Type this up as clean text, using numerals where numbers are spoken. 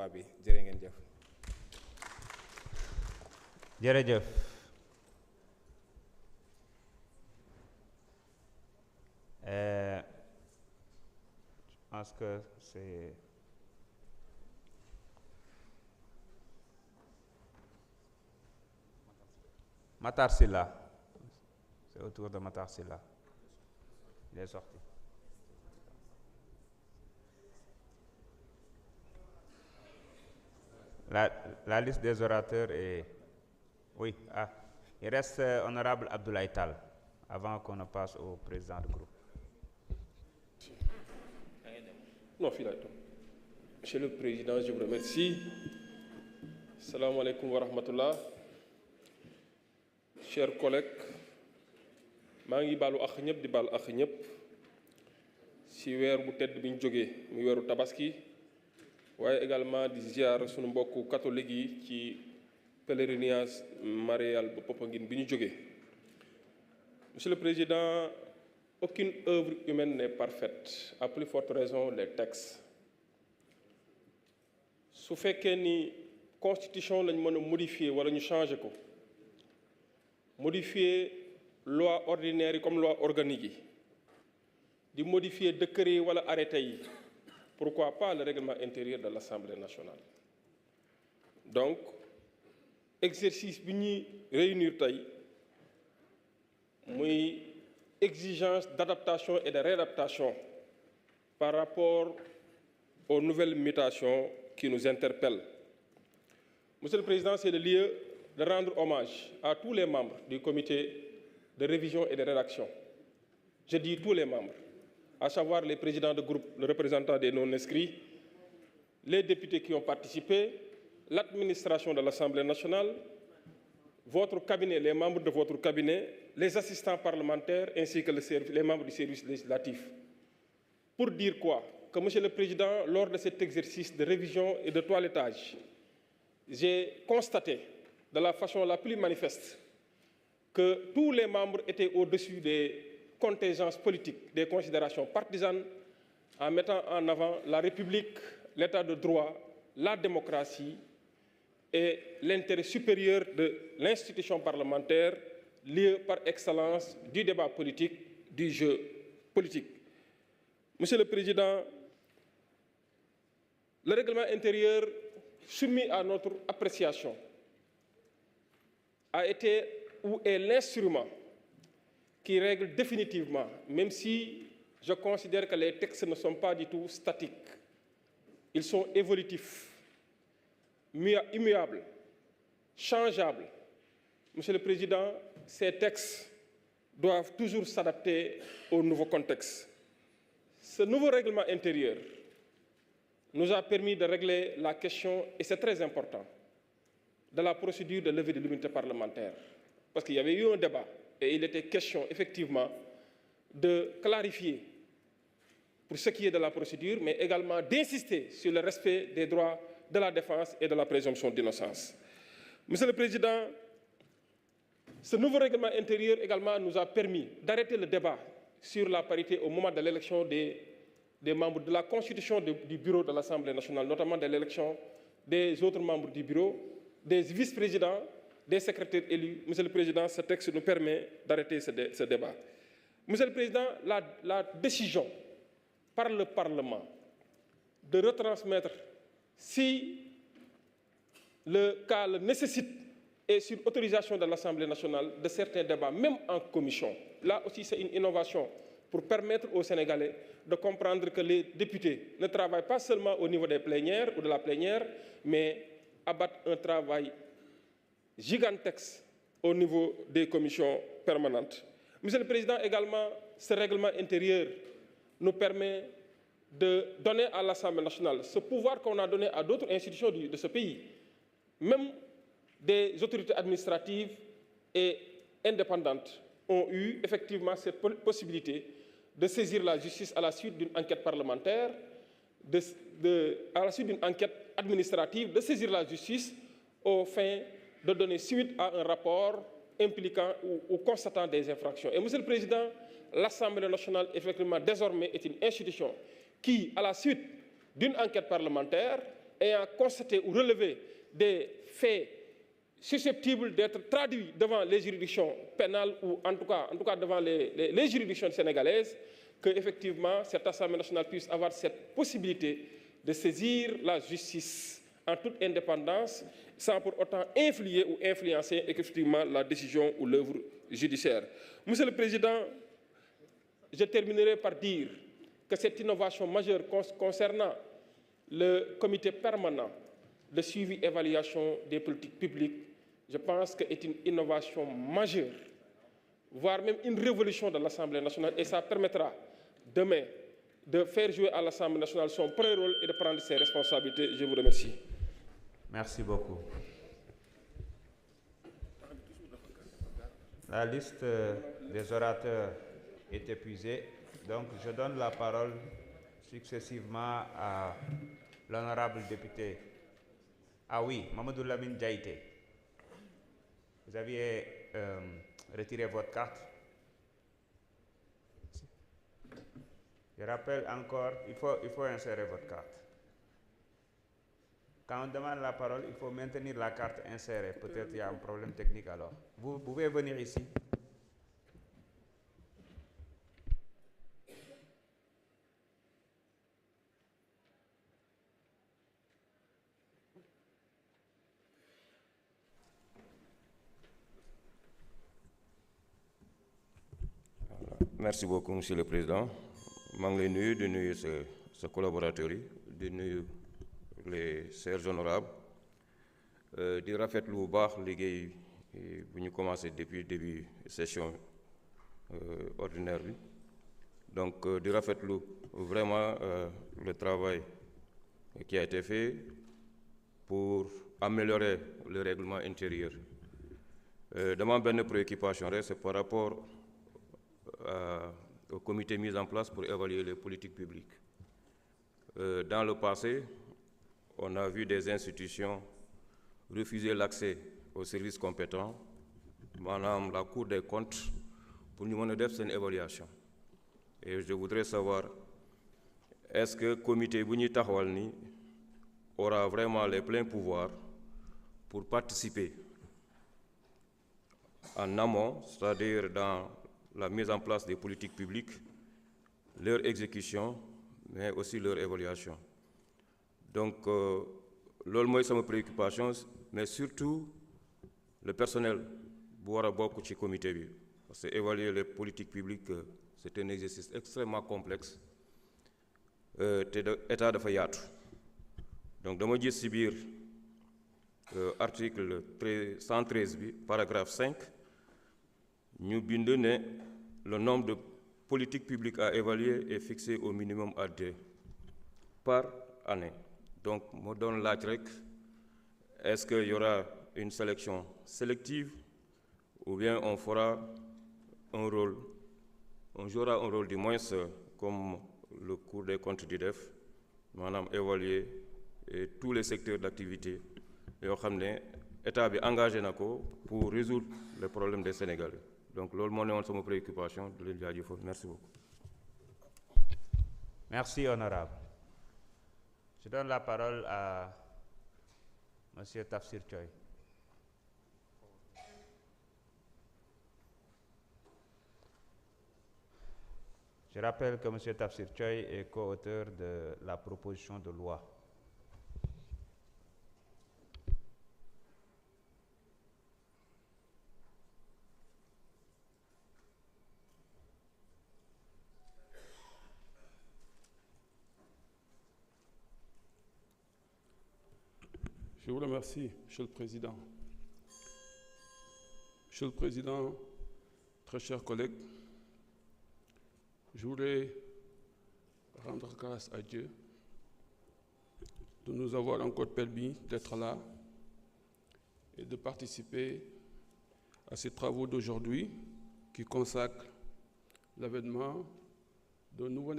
loi bi jërë ngeen jëf. jërëjëf. Je pense que c'est Matar Sylla. C'est au tour de Matar Sylla. Il est sorti. La liste des orateurs est... Oui, il reste honorable Abdoulaye Tall, avant qu'on ne passe au président du groupe. Non, Monsieur le Président, je vous remercie. Salam alaikum wa rahmatullah. Chers collègues, maa ngi baalu ak ñëpp di baal ak ñëpp ci weer bu tedd bi ñu jógee muy weeru tabaski waaye également di ziar sunu mbokku catholique yi ci pèlerinage marial bu Popenguine bi ñu jógee. Monsieur le Président, aucune œuvre humaine n'est parfaite, à plus forte raison les textes. su fekkee ni constitution lañ mën a modifier wala ñu changer ko modifier loi ordinaire yi comme loi organique yi di modifier décret yi wala arrêté yi pourquoi pas le règlement intérieur de l'Assemblée nationale. Donc exercice bi ñuy réunir tey muy exigence d'adaptation et de réadaptation par rapport aux nouvelles mutations qui nous interpellent. Monsieur le Président, c'est le lieu de rendre hommage à tous les membres du comité de révision et de rédaction. Je dis tous les membres, à savoir les présidents de groupe, le représentant des non-inscrits, les députés qui ont participé, l'administration de l'Assemblée nationale, votre cabinet, les membres de votre cabinet, les assistants parlementaires ainsi que les membres du service législatif. Pour dire quoi? Que, Monsieur le Président, lors de cet exercice de révision et de toilettage, j'ai constaté de la façon la plus manifeste que tous les membres étaient au-dessus des contingences politiques, des considérations partisanes, en mettant en avant la République, l'état de droit, la démocratie et l'intérêt supérieur de l'institution parlementaire, lieu par excellence du débat politique, du jeu politique. Monsieur le Président, le règlement intérieur soumis à notre appréciation a été ou est l'instrument qui règle définitivement, même si je considère que les textes ne sont pas du tout statiques, ils sont évolutifs, immuables, changeables. Monsieur le Président, ces textes doivent toujours s'adapter au nouveau contexte. Ce nouveau règlement intérieur nous a permis de régler la question, et c'est très important, de la procédure de levée de l'immunité parlementaire. Parce qu'il y avait eu un débat, et il était question, effectivement, de clarifier, pour ce qui est de la procédure, mais également d'insister sur le respect des droits de la défense et de la présomption d'innocence. Monsieur le Président, ce nouveau règlement intérieur également nous a permis d'arrêter le débat sur la parité au moment de l'élection des membres de la constitution du bureau de l'Assemblée nationale, notamment de l'élection des autres membres du bureau, des vice-présidents, des secrétaires élus. Monsieur le Président, ce texte nous permet d'arrêter ce débat. Monsieur le Président, la décision par le Parlement de retransmettre, si le cas le nécessite, et sur autorisation de l'Assemblée nationale, de certains débats, même en commission. Là aussi, c'est une innovation pour permettre aux Sénégalais de comprendre que les députés ne travaillent pas seulement au niveau des plénières ou de la plénière, mais abattent un travail gigantesque au niveau des commissions permanentes. Monsieur le Président, également, ce règlement intérieur nous permet de donner à l'Assemblée nationale ce pouvoir qu'on a donné à d'autres institutions de ce pays, même des autorités administratives et indépendantes ont eu effectivement cette possibilité de saisir la justice à la suite d'une enquête parlementaire, à la suite d'une enquête administrative, de saisir la justice au fin de donner suite à un rapport impliquant ou constatant des infractions. Et Monsieur le Président, l'Assemblée nationale, effectivement, désormais est une institution qui, à la suite d'une enquête parlementaire, ayant constaté ou relevé des faits susceptibles d'être traduits devant les juridictions pénales ou en tout cas devant les juridictions sénégalaises, que effectivement cette Assemblée nationale puisse avoir cette possibilité de saisir la justice en toute indépendance, sans pour autant influer ou influencer effectivement la décision ou l'œuvre judiciaire. Monsieur le Président, je terminerai par dire que cette innovation majeure concernant le comité permanent de suivi et évaluation des politiques publiques, je pense qu'est une innovation majeure, voire même une révolution de l'Assemblée nationale, et ça permettra demain de faire jouer à l'Assemblée nationale son premier rôle et de prendre ses responsabilités. Je vous remercie. Merci beaucoup. La liste des orateurs est épuisée, donc je donne la parole successivement à l'honorable député. Ah oui, Mamadou Lamine Diaïté. Vous aviez retiré votre carte. Je rappelle encore, il faut insérer votre carte. Quand on demande la parole, il faut maintenir la carte insérée. Peut-être qu'il y a un problème technique alors. Vous pouvez venir ici. Merci beaucoup, Monsieur le Président. Je suis venu de nuyu ce collaborateur, de nuyu les chers honorables, de rafetlu bu baax liggéey bu ñu commencé depuis début session ordinaire bi. Donc de rafetlu vraiment le travail qui a été fait pour améliorer le règlement intérieur. Dama benn préoccupation rek, c'est par rapport au comité mis en place pour évaluer les politiques publiques. Dans le passé, on a vu des institutions refuser l'accès aux services compétents, madame la Cour des comptes, pour nous mener une évaluation. Et je voudrais savoir, est-ce que le comité Bouni Tahwalni aura vraiment les pleins pouvoirs pour participer en amont, c'est-à-dire dans la mise en place des politiques publiques, leur exécution, mais aussi leur évaluation. Donc, l'olmo c'est ma préoccupation, mais surtout le personnel boira beaucoup ci comité bi, parce que évaluer les politiques publiques, c'est un exercice extrêmement complexe. État dafa yaatu. Donc, dama gis ci biir article 113 bi, paragraphe 5. Nous bindons le nombre de politiques publiques à évaluer est fixé au minimum à 2 par année. Donc, je donne la trique. Est-ce qu'il y aura une sélection sélective ou bien on fera un rôle, on jouera un rôle du moins comme le Cour des comptes du DEF, madame évaluer tous les secteurs d'activité. Et on a l'État engagé pour résoudre les problèmes des Sénégalais. Donc, c'est ma préoccupation. Merci beaucoup. Merci, honorable. Je donne la parole à M. Tafsir Choy. Je rappelle que M. Tafsir Choy est co-auteur de la proposition de loi. Je vous remercie, Monsieur le Président. Monsieur le Président, très chers collègues, je voudrais rendre grâce à Dieu de nous avoir encore permis d'être là et de participer à ces travaux d'aujourd'hui qui consacrent l'avènement d'un nouveau